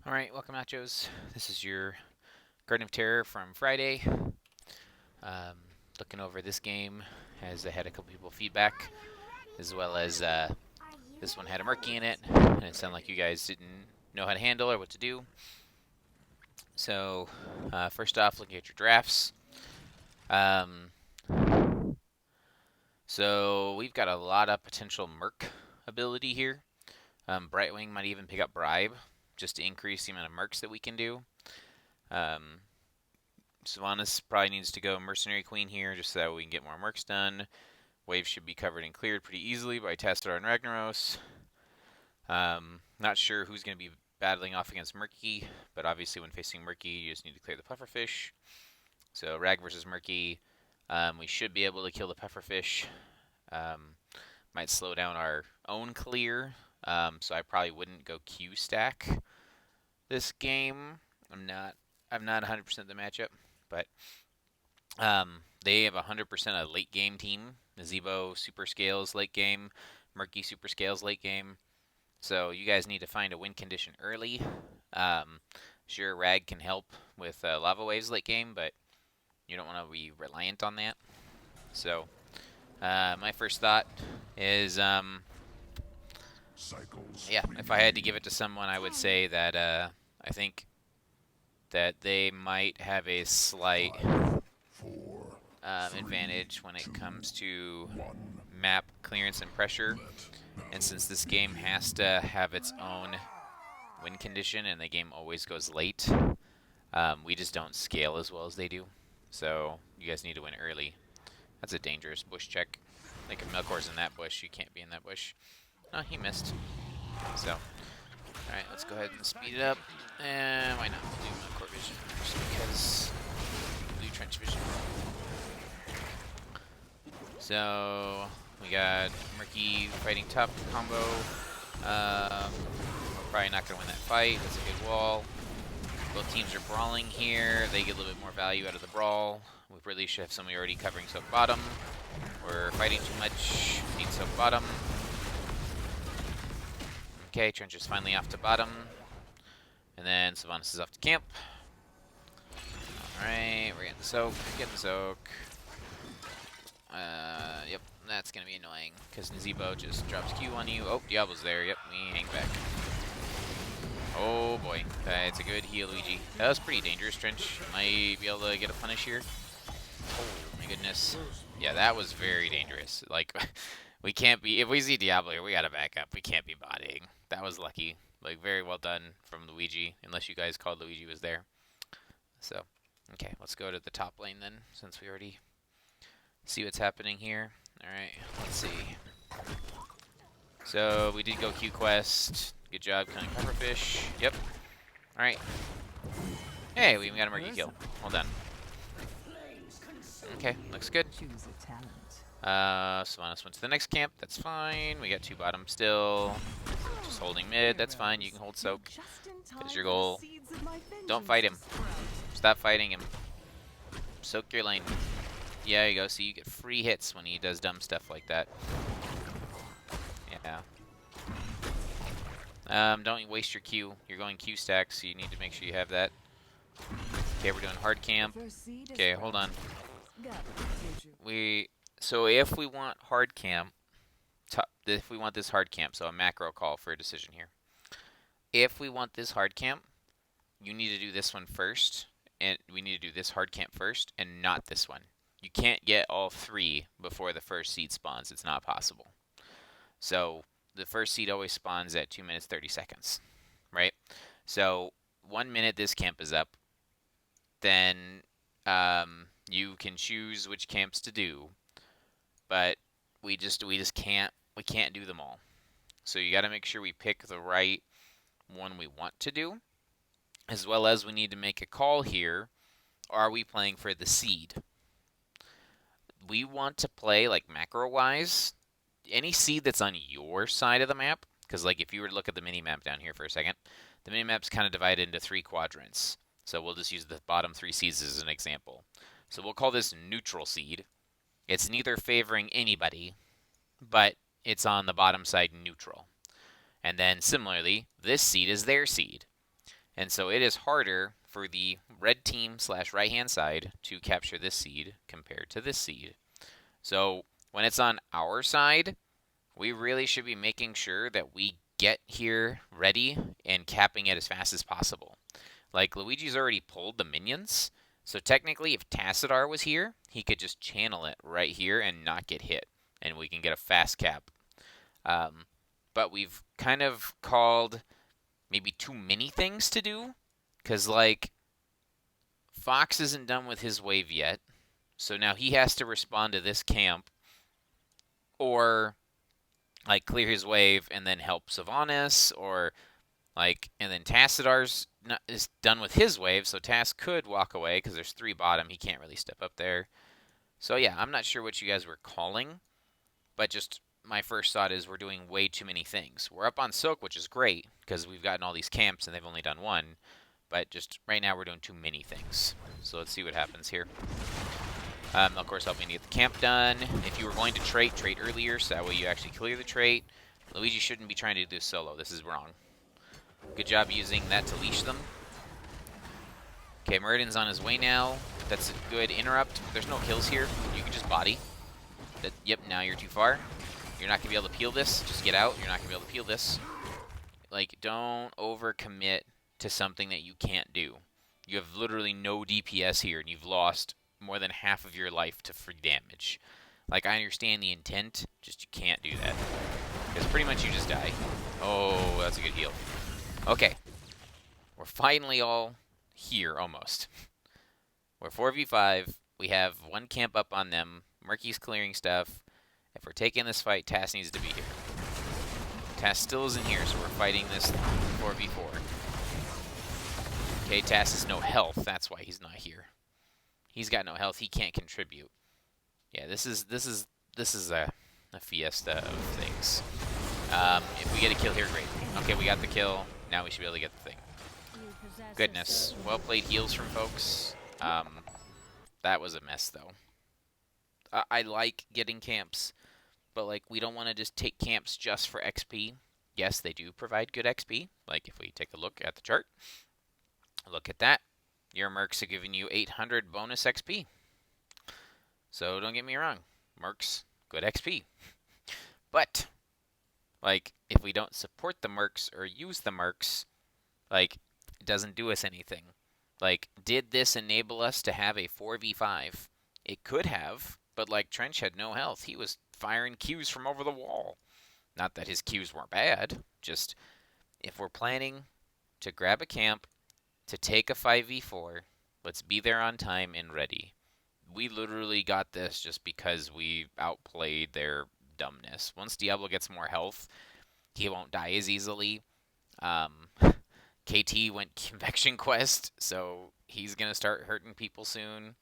Alright, welcome Nachos. This is your Garden of Terror from Friday. Um, Looking over this game, as I had a couple people feedback, as well as this one had a murky in it, and it sounded like you guys didn't know how to handle or what to do. So, first off, looking at your drafts. Um, so, we've got a lot of potential merc ability here. Brightwing might even pick up Bribe, just to increase the amount of mercs that we can do. Sylvanas probably needs to go Mercenary Queen here, just so that we can get more mercs done. Waves should be covered and cleared pretty easily by Tassadar and Ragnaros. Not sure who's going to be battling off against Murky, but obviously when facing Murky, you just need to clear the pufferfish. So Rag versus Murky, we should be able to kill the pufferfish. Might slow down our own clear, so I probably wouldn't go Q stack this game. I'm not 100% the matchup, but they have 100% a late game team. Nazebo super scales late game, Murky super scales late game. So you guys need to find a win condition early. Sure, Rag can help with lava waves late game, but you don't want to be reliant on that. So my first thought is, yeah, if I had to give it to someone, I would say that I think that they might have a slight advantage when it comes to map clearance and pressure. And since this game has to have its own win condition and the game always goes late, we just don't scale as well as they do. So you guys need to win early. That's a dangerous bush check. Like if Melkor's in that bush, you can't be in that bush. Oh, he missed. So, alright, let's go ahead and speed it up. And why not? We'll do Melkor Vision just because blue trench vision. So we got Murky fighting top combo. We're probably not going to win that fight. That's a good wall. Both teams are brawling here. They get a little bit more value out of the brawl. We really should have somebody already covering soak bottom. We're fighting too much. Need soak bottom. Okay, Trench is finally off to bottom. And then Sylvanas is off to camp. Alright, we're getting the soak. Getting the soak. Yep, that's gonna be annoying because Nazebo just drops Q on you. Oh, Diablo's there. Yep, we hang back. Oh boy, it's a good heal, Luigi. That was pretty dangerous, Trench. Might be able to get a punish here. Oh my goodness. Yeah, that was very dangerous. Like, we can't be, if we see Diablo here, we gotta back up. We can't be bodying. That was lucky. Like, very well done from Luigi, unless you guys called Luigi was there. So, okay, let's go to the top lane then, since we already see what's happening here. Alright, let's see. So, we did go Q quest. Good job killing pufferfish. Yep. Alright. Hey, we even got a Murky kill. Well done. Okay, looks good. Sylvanas went to the next camp. That's fine. We got 2 bottom still. Just holding mid. That's fine. You can hold soak. That's your goal. Don't fight him. Stop fighting him. Soak your lane. Yeah, there you go. So you get free hits when he does dumb stuff like that. Yeah. Don't waste your Q. You're going Q stack, so you need to make sure you have that. Okay, we're doing hard camp. Okay, hold on. So if we want hard camp, if we want this hard camp, so a macro call for a decision here. If we want this hard camp, you need to do this one first, and we need to do this hard camp first, and not this one. You can't get all 3 before the first seed spawns. It's not possible. So the first seed always spawns at 2 minutes 30 seconds, right? So 1 minute this camp is up, then you can choose which camps to do, but we just can't do them all. So you got to make sure we pick the right one we want to do, as well as we need to make a call here. Are we playing for the seed? We want to play, like, macro-wise, any seed that's on your side of the map, because, like, if you were to look at the mini-map down here for a second, the mini-map's kind of divided into 3 quadrants. So we'll just use the bottom 3 seeds as an example. So we'll call this neutral seed. It's neither favoring anybody, but it's on the bottom side neutral. And then, similarly, this seed is their seed. And so it is harder for the red team / right-hand side to capture this seed compared to this seed. So when it's on our side, we really should be making sure that we get here ready and capping it as fast as possible. Like, Luigi's already pulled the minions, so technically if Tassadar was here, he could just channel it right here and not get hit, and we can get a fast cap. But we've kind of called maybe too many things to do, because, like, Fox isn't done with his wave yet, so now he has to respond to this camp, or, like, clear his wave and then help Sylvanas, or, like, and then Tassadar's is done with his wave, so Tass could walk away, because there's 3 bottom, he can't really step up there. So yeah, I'm not sure what you guys were calling, but just my first thought is we're doing way too many things. We're up on Soak, which is great, because we've gotten all these camps and they've only done 1, but just right now we're doing too many things. So let's see what happens here. Of course, helping to get the camp done. If you were going to trait earlier, so that way you actually clear the trait. Luigi shouldn't be trying to do this solo. This is wrong. Good job using that to leash them. Okay, Muradin's on his way now. That's a good interrupt. There's no kills here. You can just body. Yep, now you're too far. You're not going to be able to peel this. Just get out. You're not going to be able to peel this. Like, don't overcommit to something that you can't do. You have literally no DPS here, and you've lost more than half of your life to free damage. Like, I understand the intent, just you can't do that. Because pretty much you just die. Oh, that's a good heal. Okay. We're finally all here, almost. We're 4v5. We have 1 camp up on them. Murky's clearing stuff. If we're taking this fight, Tass needs to be here. Tass still isn't here, so we're fighting this 4v4. Okay, Tass has no health. That's why he's not here. He's got no health. He can't contribute. Yeah, this is a fiesta of things. If we get a kill here, great. Okay, we got the kill. Now we should be able to get the thing. Goodness. Well played heals from folks. That was a mess, though. I like getting camps, but, like, we don't want to just take camps just for XP. Yes, they do provide good XP. Like, if we take a look at the chart, look at that. Your mercs are giving you 800 bonus XP. So don't get me wrong. Mercs, good XP. But, like, if we don't support the mercs or use the mercs, like, it doesn't do us anything. Like, did this enable us to have a 4v5? It could have, but, like, Trench had no health. He was firing Qs from over the wall. Not that his Qs weren't bad. Just, if we're planning to grab a camp, to take a 5v4, let's be there on time and ready. We literally got this just because we outplayed their dumbness. Once Diablo gets more health, he won't die as easily. KT went Convection Quest, so he's going to start hurting people soon.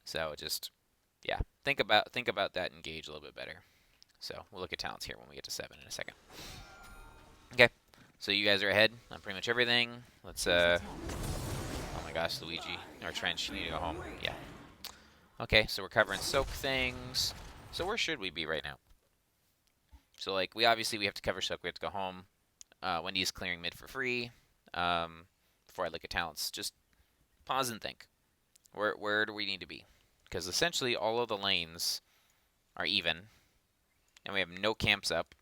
So just, yeah, think about that and engage a little bit better. So we'll look at talents here when we get to 7 in a second. Okay, so you guys are ahead on pretty much everything. Let's, oh my gosh, Luigi, or Trench, you need to go home. Yeah. Okay, so we're covering soak things. So where should we be right now? So, like, we have to cover soak. We have to go home. Wendy's clearing mid for free. Before I look at talents, just pause and think. Where do we need to be? Because essentially all of the lanes are even, and we have no camps up,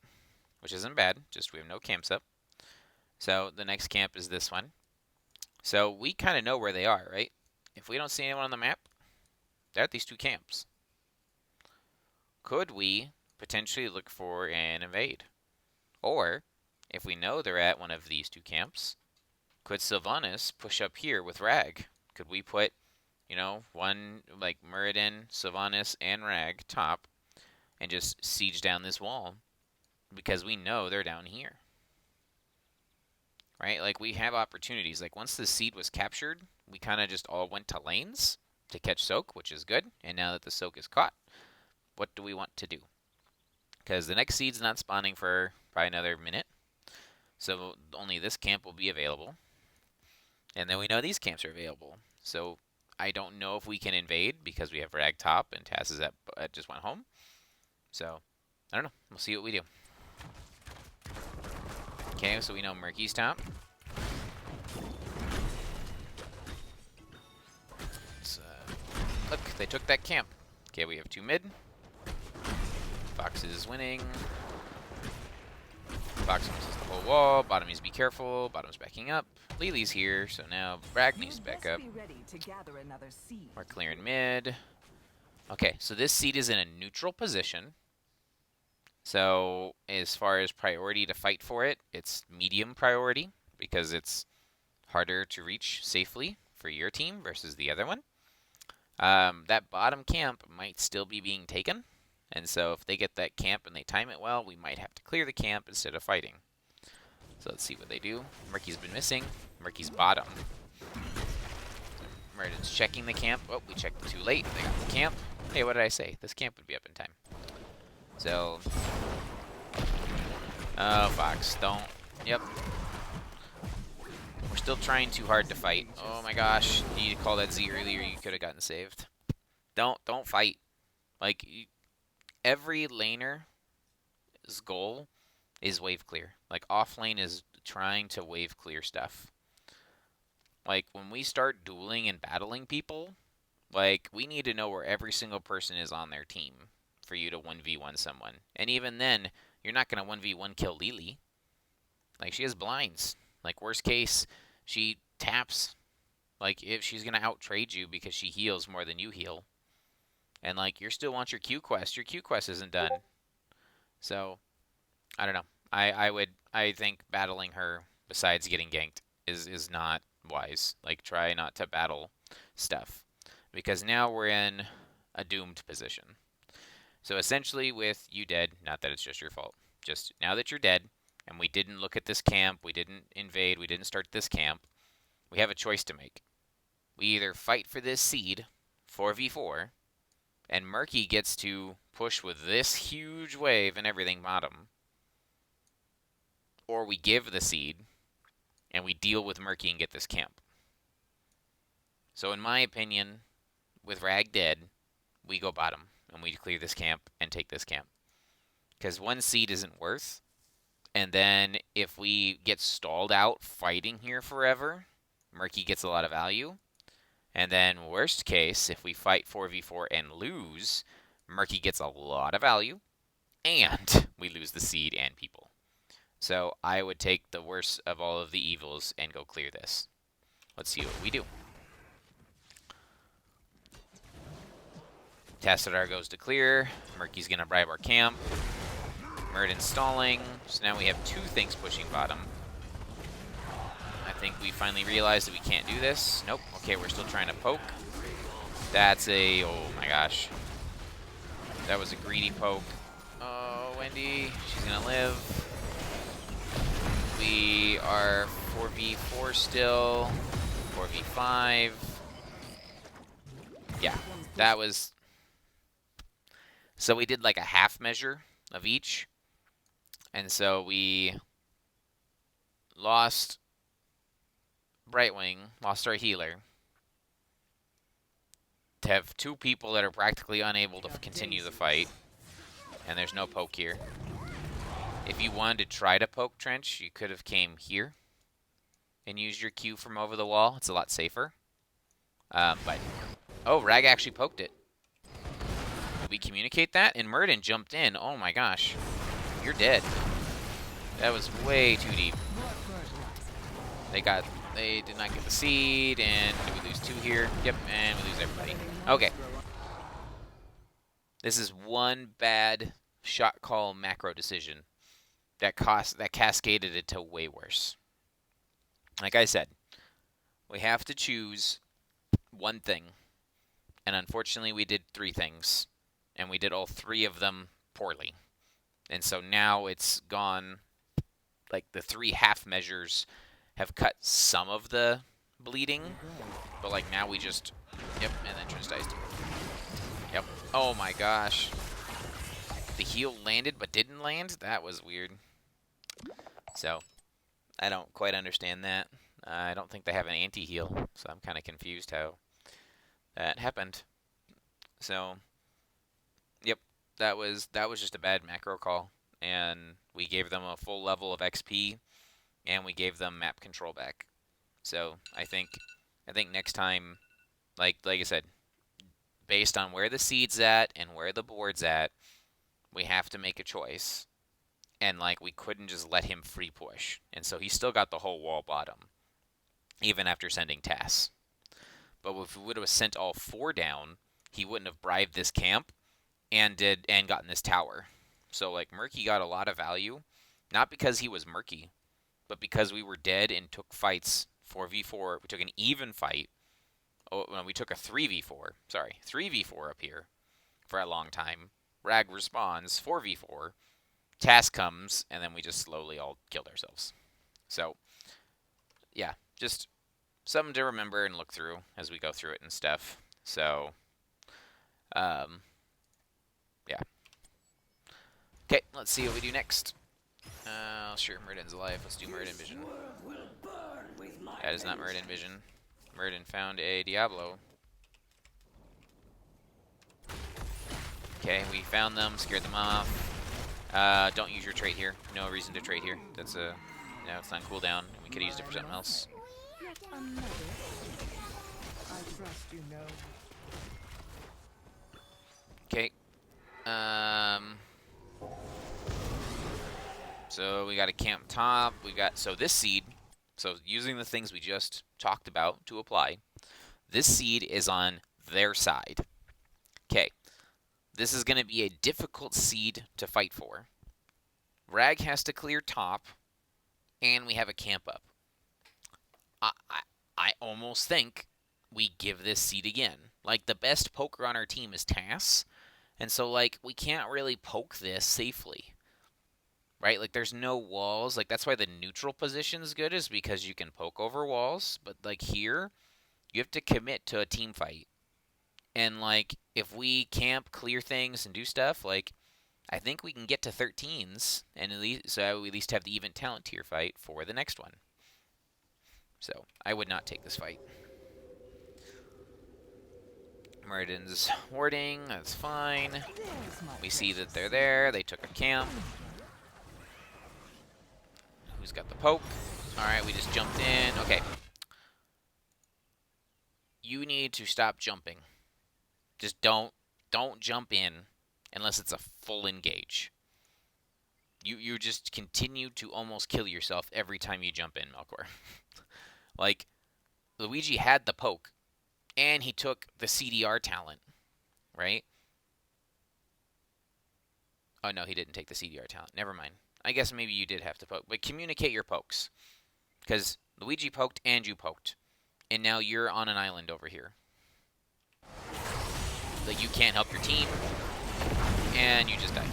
which isn't bad. Just we have no camps up. So the next camp is this one. So we kind of know where they are, right? If we don't see anyone on the map, they're at these 2 camps. Could we potentially look for an invade? Or, if we know they're at one of these 2 camps, could Sylvanas push up here with Rag? Could we put, you know, one, like, Muradin, Sylvanas, and Rag top, and just siege down this wall? Because we know they're down here. Right? Like, we have opportunities. Like, once the seed was captured, we kind of just all went to lanes to catch soak, which is good. And now that the soak is caught, what do we want to do? Because the next seed's not spawning for probably another minute. So only this camp will be available. And then we know these camps are available. So I don't know if we can invade because we have Rag top and Tass is just went home. So I don't know. We'll see what we do. Okay, so we know Murky's top. look, they took that camp. Okay, we have 2 mid. Fox is winning. Fox misses the whole wall. Bottom needs to be careful. Bottom's backing up. Lily's here, so now Bragg needs to back up. We're clearing mid. Okay, so this seed is in a neutral position. So as far as priority to fight for it, it's medium priority because it's harder to reach safely for your team versus the other one. That bottom camp might still be being taken. And so if they get that camp and they time it well, we might have to clear the camp instead of fighting. So let's see what they do. Murky's been missing. Murky's bottom. Murden's checking the camp. Oh, we checked too late. They got the camp. Hey, what did I say? This camp would be up in time. So... oh, Fox, don't... Yep. We're still trying too hard to fight. Oh my gosh. You need to call that Z earlier. You could have gotten saved. Don't fight. Like... every laner's goal is wave clear. Like, off lane is trying to wave clear stuff. Like, when we start dueling and battling people, like, we need to know where every single person is on their team for you to 1v1 someone. And even then, you're not going to 1v1 kill Lily. Like, she has blinds. Like, worst case, she taps. Like, if she's going to out-trade you because she heals more than you heal. And, like, you still want your Q quest. Your Q quest isn't done. So, I don't know. I think battling her, besides getting ganked, is not wise. Like, try not to battle stuff. Because now we're in a doomed position. So, essentially, with you dead, not that it's just your fault. Just, now that you're dead, and we didn't look at this camp, we didn't invade, we didn't start this camp, we have a choice to make. We either fight for this seed, 4v4, and Murky gets to push with this huge wave and everything bottom. Or we give the seed, and we deal with Murky and get this camp. So in my opinion, with Rag dead, we go bottom, and we clear this camp and take this camp. Because 1 seed isn't worth, and then if we get stalled out fighting here forever, Murky gets a lot of value. And then worst case, if we fight 4v4 and lose, Murky gets a lot of value, and we lose the seed and people. So I would take the worst of all of the evils and go clear this. Let's see what we do. Tassadar goes to clear. Murky's going to bribe our camp. Murden's stalling. So now we have 2 things pushing bottom. I think we finally realized that we can't do this. Nope. Okay, we're still trying to poke. That's a... oh my gosh. That was a greedy poke. Oh, Wendy. She's going to live. We are 4v4 still. 4v5. Yeah, that was... so we did like a half measure of each. And so we lost Brightwing, lost our healer, to have 2 people that are practically unable to continue the fight, and there's no poke here. If you wanted to try to poke Trench, you could have came here and used your Q from over the wall. It's a lot safer. But, oh, Rag actually poked it. Did we communicate that? And Murden jumped in. Oh my gosh. You're dead. That was way too deep. They did not get the seed, and did we lose 2 here? Yep, and we lose everybody. Okay. This is one bad shot call macro decision that cascaded it to way worse. Like I said, we have to choose one thing, and unfortunately we did 3 things, and we did all 3 of them poorly. And so now it's gone, like the 3 half measures have cut some of the bleeding, but like now we just, yep, and then Trench dies too. Yep. Oh my gosh. The heal landed but didn't land? That was weird. So, I don't quite understand that. I don't think they have an anti-heal, so I'm kind of confused how that happened. So, yep, that was just a bad macro call, and we gave them a full level of XP, and we gave them map control back. So I think next time, like I said, based on where the seed's at and where the board's at, we have to make a choice. And, like, we couldn't just let him free push. And so he still got the whole wall bottom, even after sending TAS. But if we would have sent all 4 down, he wouldn't have bribed this camp and gotten this tower. So, like, Murky got a lot of value, not because he was Murky, but because we were dead and took fights 4v4. We took an even fight. Oh, no, we took a 3v4. Sorry, 3v4 up here for a long time. Rag responds, 4v4. TAS comes, and then we just slowly all killed ourselves. So, yeah, just something to remember and look through as we go through it and stuff. So, yeah. Okay, let's see what we do next. Sure, Murden's alive. Let's do Murden Vision. That is not Murden Vision. Murden found a Diablo. Okay, we found them, scared them off. Don't use your trait here. No reason to trade here. That's a... No, it's on cooldown. We could have used it for something else. Okay. So we got a camp top. We got... So this seed... So using the things we just talked about to apply, this seed is on their side. Okay. This is going to be a difficult seed to fight for. Rag has to clear top, and we have a camp up. I almost think we give this seed again. Like, the best poker on our team is TAS, and so, like, we can't really poke this safely. Right? Like, there's no walls. Like, that's why the neutral position is good, is because you can poke over walls. But, like, here, you have to commit to a team fight. And, like, if we camp, clear things, and do stuff, like, I think we can get to 13s, and at least, so we at least have the even talent tier fight for the next one. So, I would not take this fight. Murden's warding, that's fine. We see that they're there, they took a camp. Who's got the poke? Alright, we just jumped in. Okay. You need to stop jumping. Just don't jump in unless it's a full engage. You just continue to almost kill yourself every time you jump in, Melkor. Like, Luigi had the poke, and he took the CDR talent, right? Oh, no, he didn't take the CDR talent. Never mind. I guess maybe you did have to poke. But communicate your pokes. Because Luigi poked and you poked. And now you're on an island over here. Like, you can't help your team. And you just die.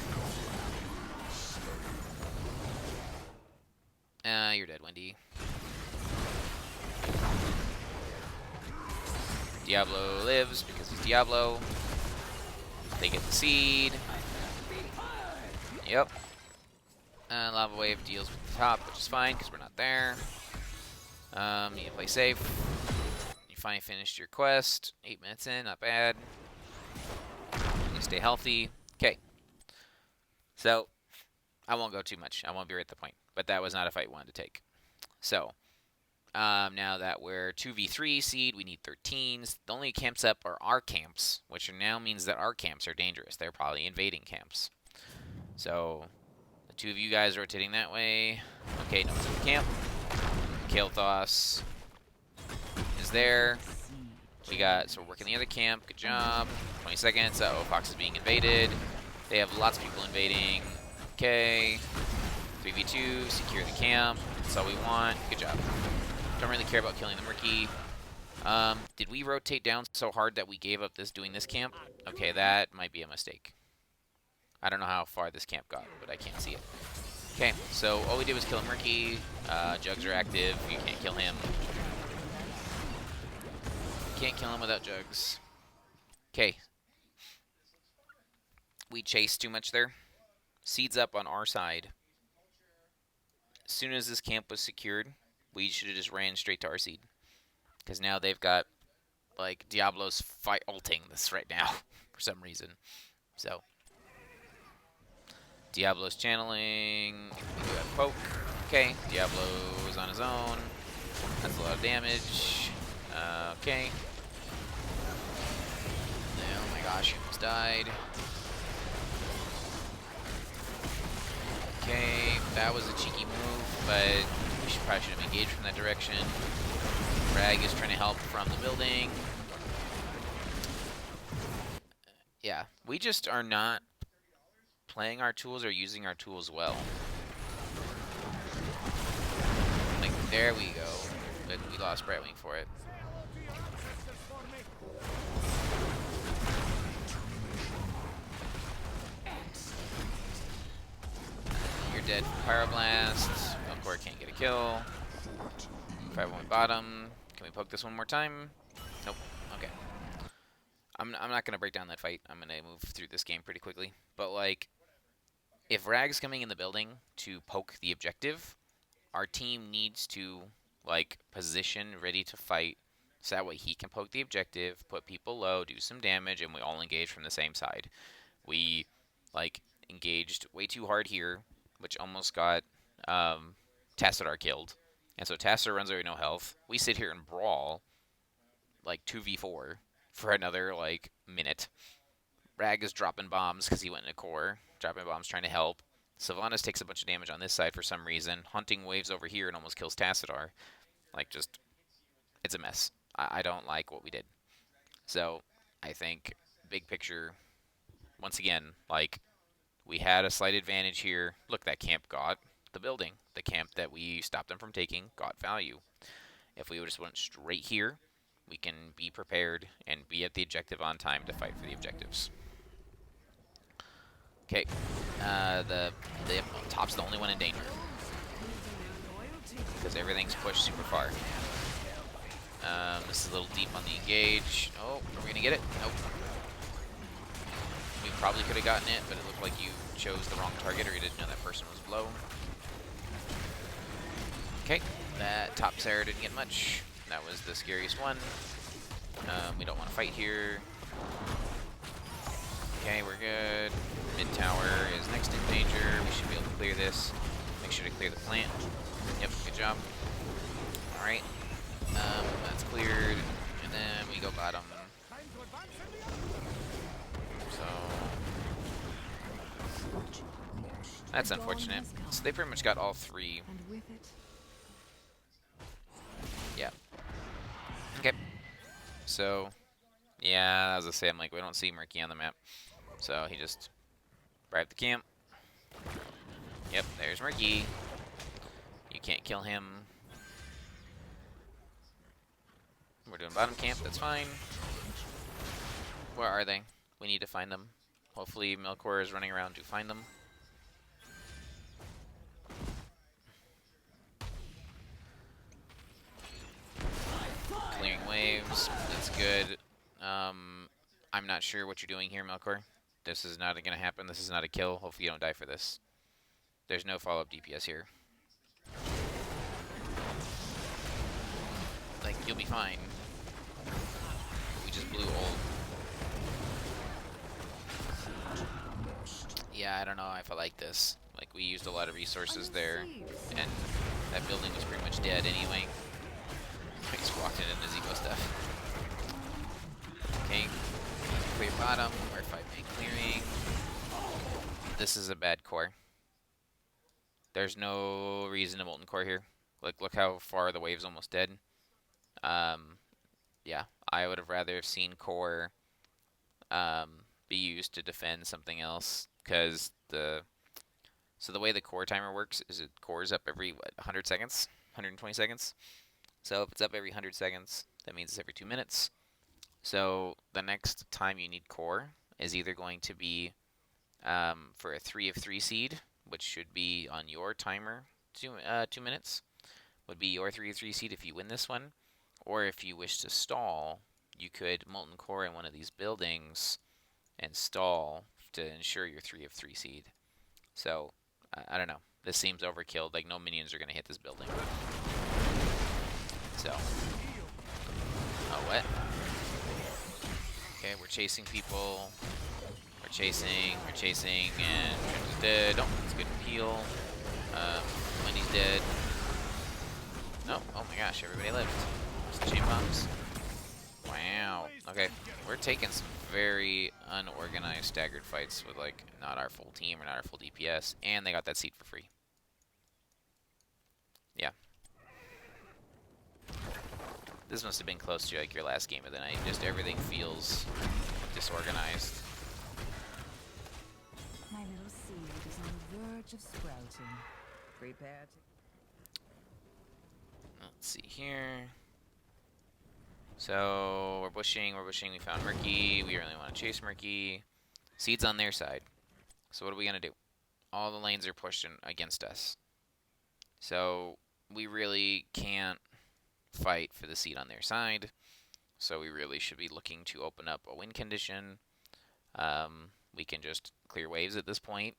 You're dead, Wendy. Diablo lives because he's Diablo. They get the seed. Yep. Lava Wave deals with the top, which is fine because we're not there. You need to play safe. You finally finished your quest. 8 minutes in, not bad. You stay healthy. Okay. So, I won't go too much. I won't be right at the point. But that was not a fight we wanted to take. So, now that we're 2v3 seed, we need 13s. The only camps up are our camps, which now means that our camps are dangerous. They're probably invading camps. So, the two of you guys rotating that way. Okay, no one's in the camp. Kael'thas is there. So we're working the other camp. Good job. 20 seconds. Uh-oh, Fox is being invaded. They have lots of people invading. Okay. 3v2. Secure the camp. That's all we want. Good job. Don't really care about killing the Murky. Did we rotate down so hard that we gave up doing this camp? Okay, that might be a mistake. I don't know how far this camp got, but I can't see it. Okay, so all we did was kill a Murky. Jugs are active. You can't kill him. Can't kill him without Jugs. Okay. We chased too much there. Seeds up on our side. As soon as this camp was secured, we should have just ran straight to our seed. Because now they've got, like, Diablo's ulting this right now for some reason. So, Diablo's channeling. We do have poke. Okay, Diablo is on his own. That's a lot of damage. Okay. Now gosh, he almost died. Okay, that was a cheeky move, but we probably should have engaged from that direction. Rag is trying to help from the building. Yeah, we just are not playing our tools or using our tools well. Like, there we go. But we lost Brightwing for it. You're dead from Pyroblast. Melkor can't get a kill. 5-1 bottom. Can we poke this one more time? Nope. Okay. I'm not going to break down that fight. I'm going to move through this game pretty quickly. But, like, if Rag's coming in the building to poke the objective, our team needs to, like, position ready to fight so that way he can poke the objective, put people low, do some damage, and we all engage from the same side. We, like, engaged way too hard here, which almost got Tassadar killed. And so Tassadar runs away with no health. We sit here and brawl, like, 2v4 for another, like, minute. Rag is dropping bombs because he went in a core. Dropping bombs trying to help. Sylvanas takes a bunch of damage on this side for some reason. Hunting waves over here and almost kills Tassadar. Like, just, it's a mess. I don't like what we did. So, I think, big picture, once again, like, we had a slight advantage here. Look, that camp got the building. The camp that we stopped them from taking got value. If we just went straight here, we can be prepared and be at the objective on time to fight for the objectives. Okay, the top's the only one in danger because everything's pushed super far. This is a little deep on the engage. Oh, are we gonna get it? Nope. We probably could have gotten it, but it looked like you chose the wrong target or you didn't know that person was below. Okay, that top Sarah didn't get much. That was the scariest one. We don't want to fight here. Okay, we're good. Mid tower is next in danger. We should be able to clear this. Make sure to clear the plant. Yep, good job. Alright. That's cleared. And then we go bottom. So that's unfortunate. So they pretty much got all three. Yeah. Okay. So yeah, as I say, I'm like, we don't see Murky on the map. So he just bribed the camp. Yep, there's Murky. You can't kill him. We're doing bottom camp, that's fine. Where are they? We need to find them. Hopefully Melkor is running around to find them. Clearing waves, that's good. I'm not sure what you're doing here, Melkor. This is not going to happen. This is not a kill. Hopefully you don't die for this. There's no follow-up DPS here. Like, you'll be fine. We just blew old. Yeah, I don't know if I like this. Like, we used a lot of resources there, and that building was pretty much dead anyway. I just walked in into Zebo stuff. Okay, clear bottom. We're 5-man clearing. This is a bad core. There's no reason to Molten Core here. Like, look how far the wave's almost dead. Yeah, I would have rather seen core be used to defend something else, because the way the core timer works is it cores up every 100 seconds, 120 seconds. So if it's up every 100 seconds, that means it's every 2 minutes. So the next time you need core is either going to be for a 3 of 3 seed, which should be on your timer, 2 minutes, would be your 3 of 3 seed if you win this one. Or if you wish to stall, you could Molten Core in one of these buildings and stall to ensure your 3 of 3 seed. So, I don't know. This seems overkill. Like, no minions are going to hit this building. So. Oh, what? Okay, we're chasing people. We're chasing, and Trim's dead. Oh, that's good heal. Wendy's dead. No, oh my gosh, everybody lived. Chain bombs. Wow. Ow. Okay, we're taking some very unorganized staggered fights with, like, not our full team or not our full DPS, and they got that seed for free. Yeah. This must have been close to, like, your last game of the night. Just everything feels disorganized. My little seed is on the verge of sprouting. Prepare to... Let's see here. So, we're bushing, we found Murky. We really want to chase Murky. Seed's on their side. So what are we going to do? All the lanes are pushing against us. So, we really can't fight for the seed on their side. So we really should be looking to open up a win condition. We can just clear waves at this point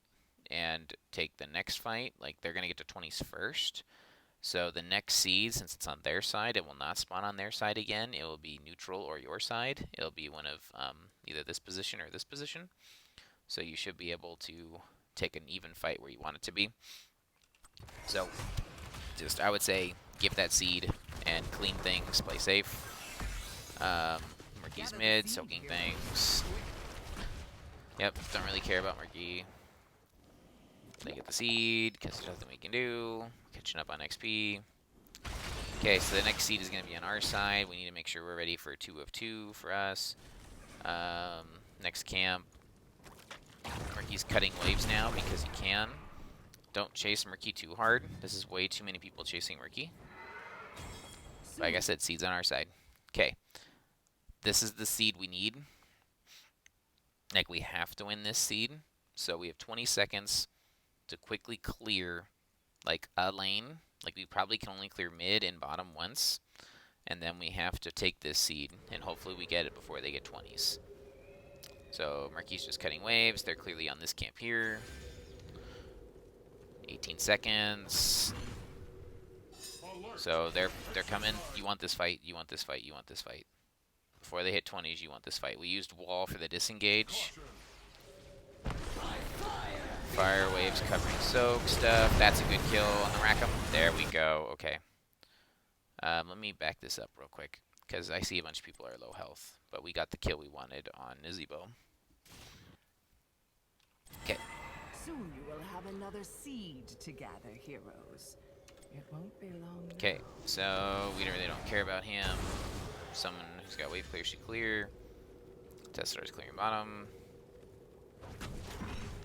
and take the next fight. Like, they're going to get to 20s first. So the next seed, since it's on their side, it will not spawn on their side again. It will be neutral or your side. It'll be one of either this position or this position. So you should be able to take an even fight where you want it to be. So just, I would say, give that seed and clean things, play safe. Murky's mid, soaking things. Yep, don't really care about Murky. They get the seed, because there's nothing we can do. Catching up on XP. Okay, so the next seed is going to be on our side. We need to make sure we're ready for 2 of 2 for us. Next camp. Murky's cutting waves now because he can. Don't chase Murky too hard. This is way too many people chasing Murky. Like I said, seed's on our side. Okay. This is the seed we need. Like, we have to win this seed. So we have 20 seconds to quickly clear, like, a lane. Like, we probably can only clear mid and bottom once. And then we have to take this seed, and hopefully we get it before they get 20s. So Murky's just cutting waves. They're clearly on this camp here. 18 seconds. So they're coming. You want this fight. You want this fight. You want this fight. Before they hit 20s, you want this fight. We used wall for the disengage. Fire waves covering soak stuff. That's a good kill on the Rackham. There we go. Okay. Let me back this up real quick, because I see a bunch of people are low health. But we got the kill we wanted on Nizzibo. Okay. Soon you will have another seed to gather, heroes. It won't be long. Okay, so we really don't care about him. Someone who's got wave clear should clear. Tesslar's clearing bottom.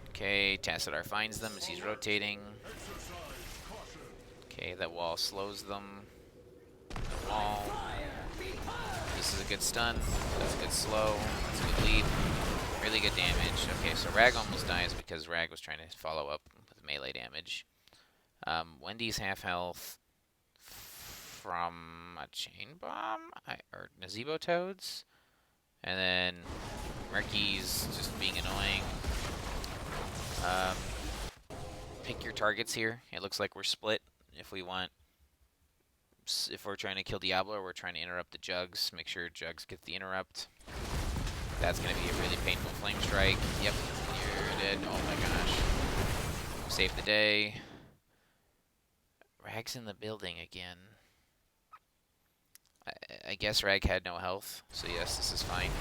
Okay, Tassadar finds them as he's rotating. Okay, that wall slows them. The wall. This is a good stun. That's a good slow. That's a good lead. Really good damage. Okay, so Rag almost dies because Rag was trying to follow up with melee damage. Wendy's half health from a chain bomb or Nazebo toads, and then Murky's just being annoying. Pick your targets here. It looks like we're split. If we're trying to kill Diablo or we're trying to interrupt the Jugs, make sure Jugs get the interrupt. That's going to be a really painful flame strike. Yep, you're dead. Oh my gosh. Save the day. Rag's in the building again. I guess Rag had no health, so yes, this is fine.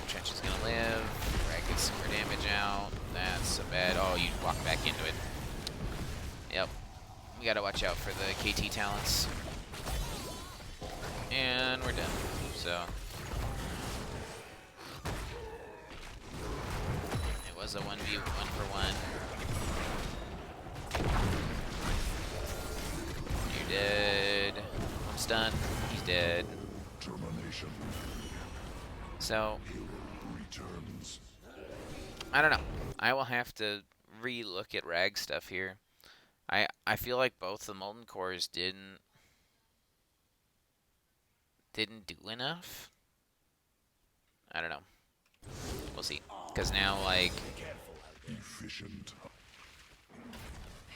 Trench is gonna live. Rag gets some more damage out. That's so bad. Oh, you walk back into it. Yep. We gotta watch out for the KT talents. And we're done. So it was a 1v1 for 1. You're dead. I'm stunned. He's dead. Termination. So I don't know. I will have to re-look at Rag stuff here. I feel like both the Molten Cores didn't do enough. I don't know. We'll see. Because now, like, efficient.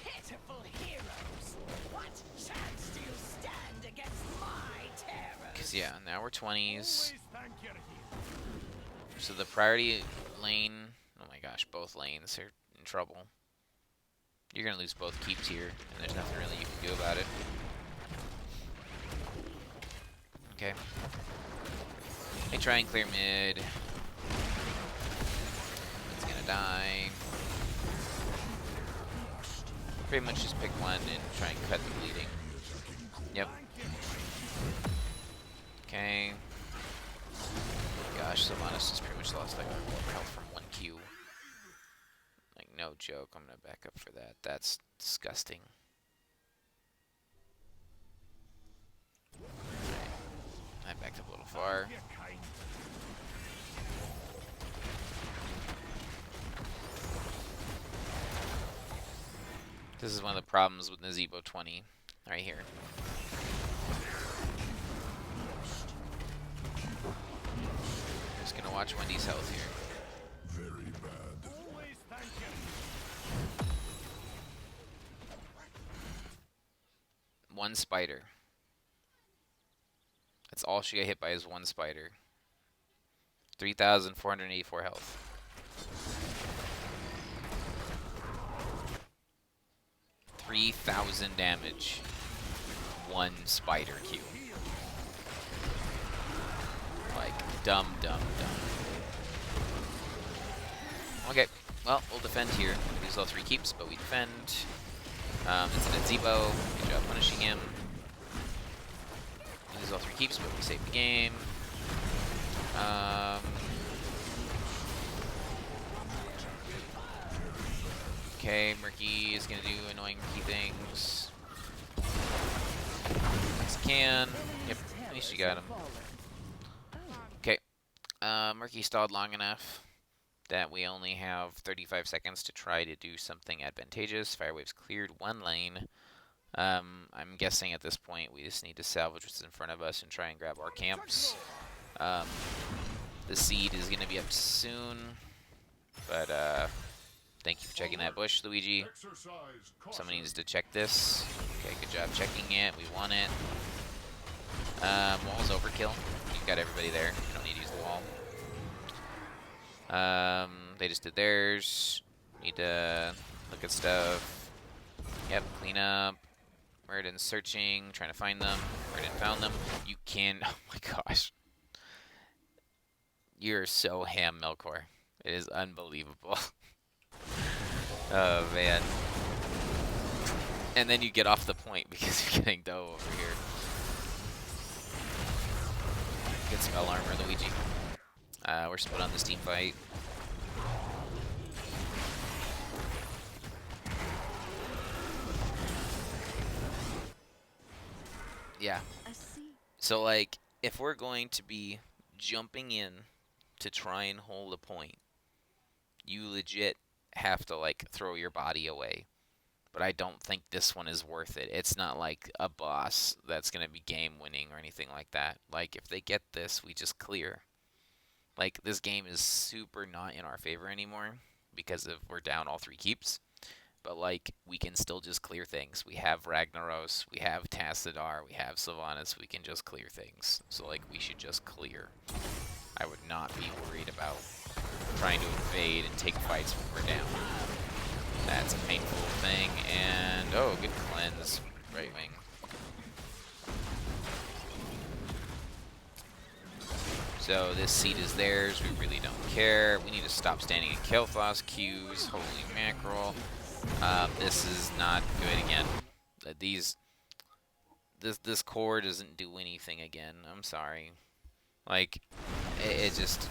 Pitiful heroes. What chance do you stand against my terror? because yeah, now we're 20s. So the priority lane, oh my gosh, both lanes are in trouble. You're gonna lose both keeps here, and there's nothing really you can do about it. Okay. try and clear mid. It's gonna die. Pretty much just pick one and try and cut the bleeding. Yep. Okay. Gosh, Sylvanas just pretty much lost like more health from 1Q. Like, no joke, I'm gonna back up for that. That's disgusting. Right. I backed up a little far. This is one of the problems with Nazebo 20 right here. Just gonna watch Wendy's health here. Very bad. One spider. That's all she got hit by is one spider. 3,484 health. $3,000 damage. One spider Q. Like, dumb. Okay, well, we'll defend here. We lose all 3 keeps, but we defend. It's an Nazebo. Good job punishing him. We lose all 3 keeps, but we save the game. Okay, Murky is gonna do annoying Murky things. Yes, can. Yep, at least you got him. Okay, Murky stalled long enough that we only have 35 seconds to try to do something advantageous. Firewave's cleared one lane. I'm guessing at this point we just need to salvage what's in front of us and try and grab our camps. The seed is going to be up soon, but thank you for checking that bush, Luigi. Someone needs to check this. Okay, good job checking it. We want it. Wall's overkill. You've got everybody there. You don't need to use the wall. They just did theirs. Need to look at stuff. Yep, clean up. Murden searching, trying to find them. Murden found them. You can. Oh my gosh. You're so ham, Melkor. It is unbelievable. Oh man. And then you get off the point because you're getting dough over here. Good spell armor, Luigi. We're split on this team fight. Yeah. So, like, if we're going to be jumping in to try and hold a point, you legit have to, like, throw your body away. But I don't think this one is worth it. It's not like a boss that's going to be game-winning or anything like that. Like, if they get this, we just clear. Like, this game is super not in our favor anymore because of we're down all 3 keeps. But, like, we can still just clear things. We have Ragnaros, we have Tassadar, we have Sylvanas. We can just clear things. So, like, we should just clear. I would not be worried about trying to invade and take fights when we're down. That's a painful thing. And, oh, good cleanse. Right wing. So this seed is theirs. We really don't care. We need to stop standing in Kel'Thas queues. Holy mackerel. This is not good again. This core doesn't do anything again. I'm sorry. Like, it just...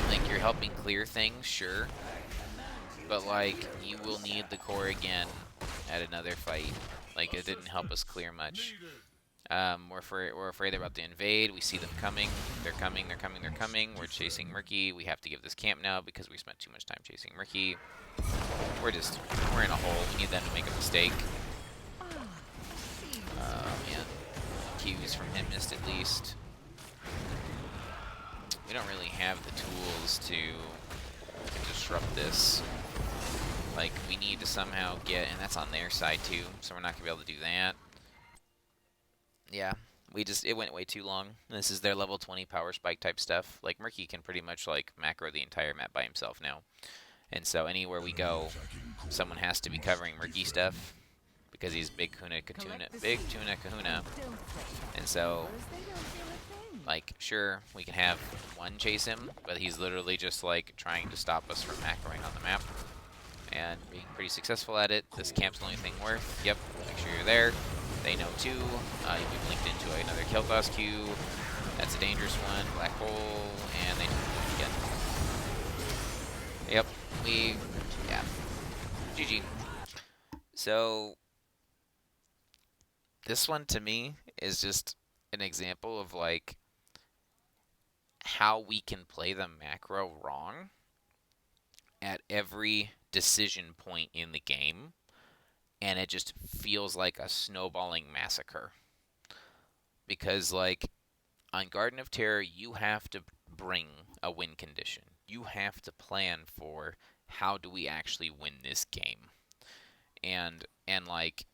Like, you're helping clear things, sure. But, like, you will need the core again at another fight. Like, it didn't help us clear much. We're afraid they're about to invade. We see them coming. They're coming. We're chasing Murky. We have to give this camp now because we spent too much time chasing Murky. We're in a hole. We need them to make a mistake. Man. Qs from him missed at least. We don't really have the tools to disrupt this. Like, we need to somehow get, and that's on their side too, so we're not going to be able to do that. Yeah, it went way too long. This is their level 20 power spike type stuff. Like, Murky can pretty much, like, macro the entire map by himself now. And so anywhere we go, someone has to be covering Murky stuff. because he's big tuna kahuna, Collect the big seed. tuna kahuna. Don't play And so, heroes, they don't feel a thing. like, sure, we can have one chase him, but he's literally just, like, trying to stop us from macroing on the map. And being pretty successful at it. This camp's the only thing worth. Yep, make sure you're there. They know too. You'll be linked into another kill cost queue. That's a dangerous one. Black hole, and they know again. Yep, yeah. GG. So, this one to me is just an example of, like, how we can play the macro wrong at every decision point in the game, and it just feels like a snowballing massacre. Because, like, on Garden of Terror, you have to bring a win condition. You have to plan for how do we actually win this game. And like,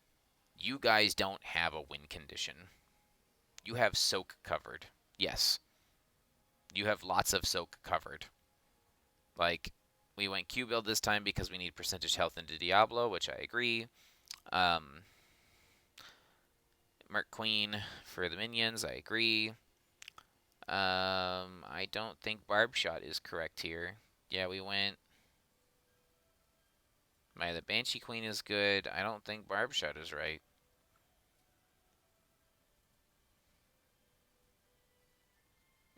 you guys don't have a win condition. You have soak covered. Yes. You have lots of soak covered. Like, we went Q build this time because we need percentage health into Diablo, which I agree. Merc Queen for the minions, I agree. I don't think Barb Shot is correct here. Yeah, we went. The Banshee Queen is good. I don't think Barb Shot is right.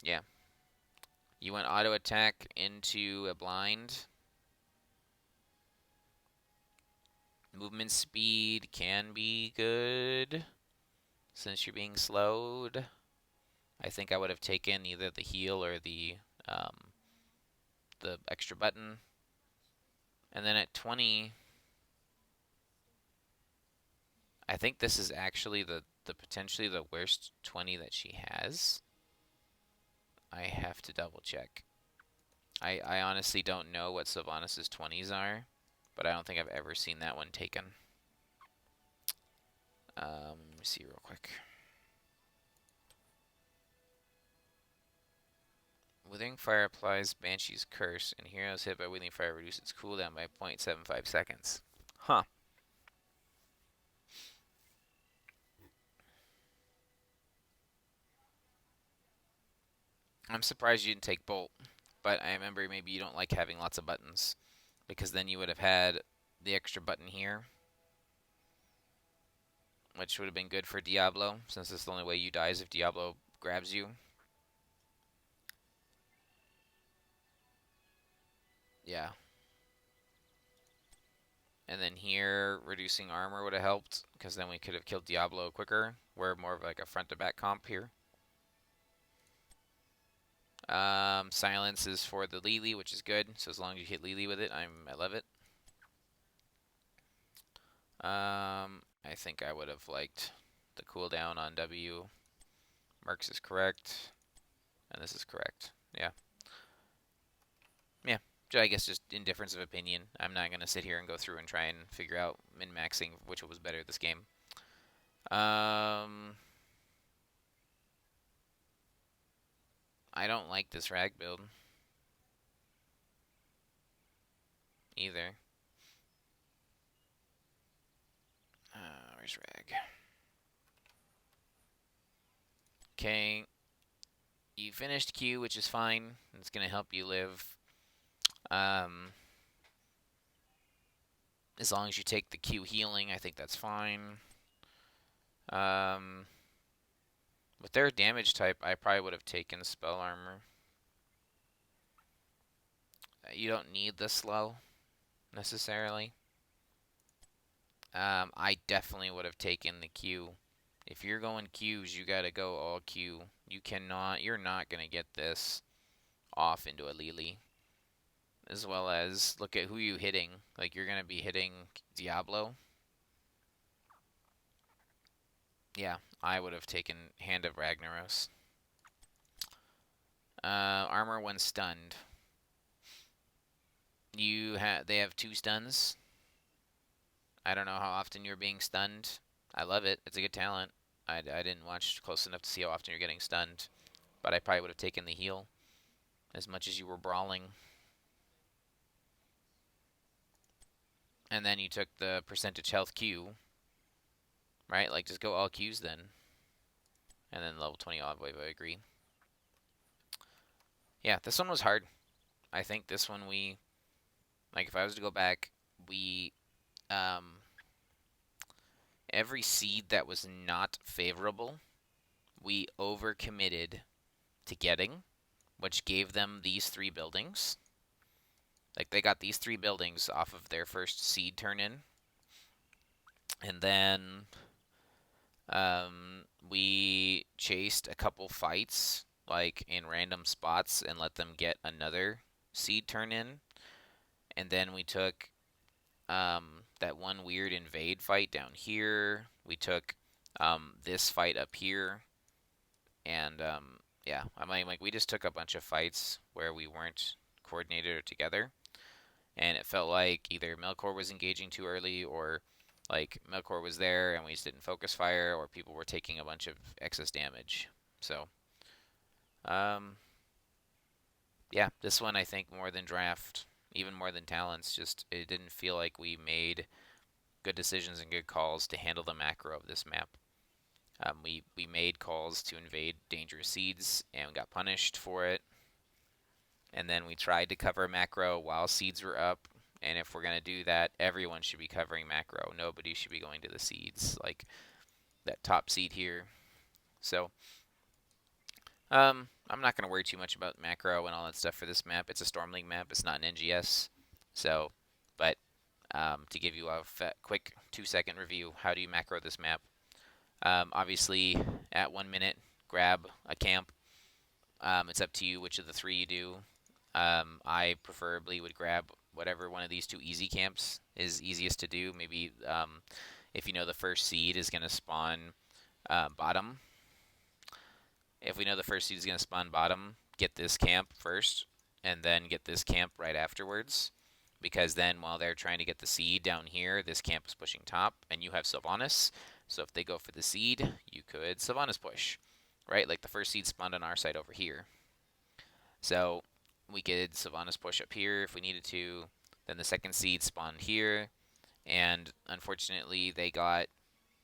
Yeah. You went auto attack into a blind. Movement speed can be good since you're being slowed. I think I would have taken either the heal or the extra button. And then at 20, I think this is actually the potentially the worst 20 that she has. I have to double check. I honestly don't know what Sylvanas' 20s are, but I don't think I've ever seen that one taken. Let me see real quick. Withering Fire applies Banshee's Curse, and heroes hit by Withering Fire reduce its cooldown by 0.75 seconds. Huh. I'm surprised you didn't take Bolt, but I remember maybe you don't like having lots of buttons, because then you would have had the extra button here, which would have been good for Diablo, since it's the only way you die is if Diablo grabs you. Yeah. And then here, reducing armor would have helped, because then we could have killed Diablo quicker. We're more of like a front-to-back comp here. Silence is for the Lily, which is good. So as long as you hit Lily with it, I love it. I think I would have liked the cooldown on W. Mercs is correct, and this is correct. Yeah. Yeah. I guess just in difference of opinion. I'm not going to sit here and go through and try and figure out min-maxing which was better this game. I don't like this rag build either. Where's rag? Okay. You finished Q, which is fine. It's going to help you live. As long as you take the Q healing, I think that's fine. With their damage type, I probably would have taken Spell Armor. You don't need the slow, necessarily. I definitely would have taken the Q. If you're going Qs, you gotta go all Q. You're not gonna get this off into a Lily. As well as, look at who you hitting. Like, you're gonna be hitting Diablo. Yeah, I would have taken Hand of Ragnaros. Armor when stunned. They have 2 stuns. I don't know how often you're being stunned. I love it. It's a good talent. I didn't watch close enough to see how often you're getting stunned, but I probably would have taken the heal as much as you were brawling. And then you took the percentage health Q, right? Like, just go all Qs then. And then level 20 Envoy, I agree. Yeah, this one was hard. I think this one like, if I was to go back, we, um, every seed that was not favorable, we overcommitted to getting, which gave them these 3 buildings. Like, they got these 3 buildings off of their first seed turn in. And then we chased a couple fights, like in random spots, and let them get another seed turn in. And then we took that one weird invade fight down here. We took this fight up here, and yeah, I mean, like, we just took a bunch of fights where we weren't coordinated or together, and it felt like either Melkor was engaging too early, or like Melkor was there and we just didn't focus fire, or people were taking a bunch of excess damage. So, um, yeah, this one I think more than draft, even more than talents, just it didn't feel like we made good decisions and good calls to handle the macro of this map. We made calls to invade dangerous seeds and we got punished for it. And then we tried to cover macro while seeds were up. And if we're going to do that, everyone should be covering macro. Nobody should be going to the seeds, like that top seed here. So, I'm not going to worry too much about macro and all that stuff for this map. It's a Storm League map. It's not an NGS. So, but to give you a quick 2-second review, how do you macro this map? Obviously, at 1 minute, grab a camp. It's up to you which of the 3 you do. I preferably would grab whatever one of these 2 easy camps is easiest to do. Maybe if you know the first seed is going to spawn bottom. If we know the first seed is going to spawn bottom, get this camp first, and then get this camp right afterwards. Because then while they're trying to get the seed down here, this camp is pushing top, and you have Sylvanas. So if they go for the seed, you could Sylvanas push, right? Like the first seed spawned on our side over here. So we could Sylvanas push up here if we needed to. Then the second seed spawned here, and unfortunately they got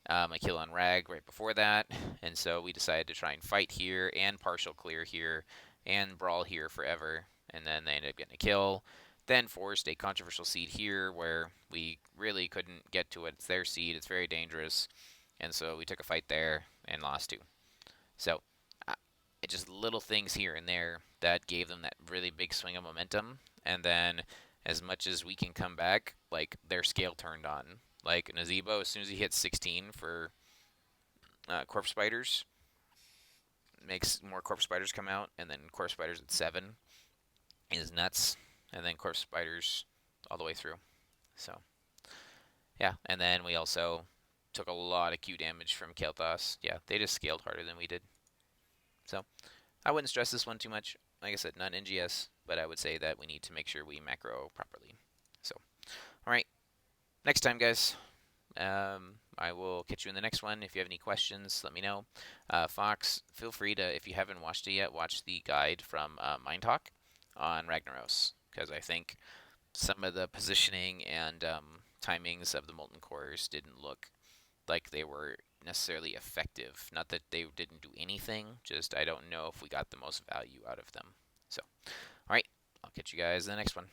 a kill on Rag right before that, and so we decided to try and fight here and partial clear here and brawl here forever, and then they ended up getting a kill. Then forced a controversial seed here where we really couldn't get to it. It's their seed, it's very dangerous, and so we took a fight there and lost 2. So it's just little things here and there that gave them that really big swing of momentum, and then as much as we can come back, like their scale turned on. Like Nazebo, as soon as he hits 16 for corpse spiders, makes more corpse spiders come out, and then corpse spiders at 7 is nuts, and then corpse spiders all the way through. So yeah, and then we also took a lot of Q damage from Kael'thas. Yeah, they just scaled harder than we did. So I wouldn't stress this one too much. Like I said, not NGS, but I would say that we need to make sure we macro properly. So, all right, next time, guys. I will catch you in the next one. If you have any questions, let me know. Fox, feel free to, if you haven't watched it yet, watch the guide from Mind Talk on Ragnaros, because I think some of the positioning and timings of the Molten Cores didn't look like they were necessarily effective. Not that they didn't do anything, just I don't know if we got the most value out of them. So, all right, I'll catch you guys in the next one.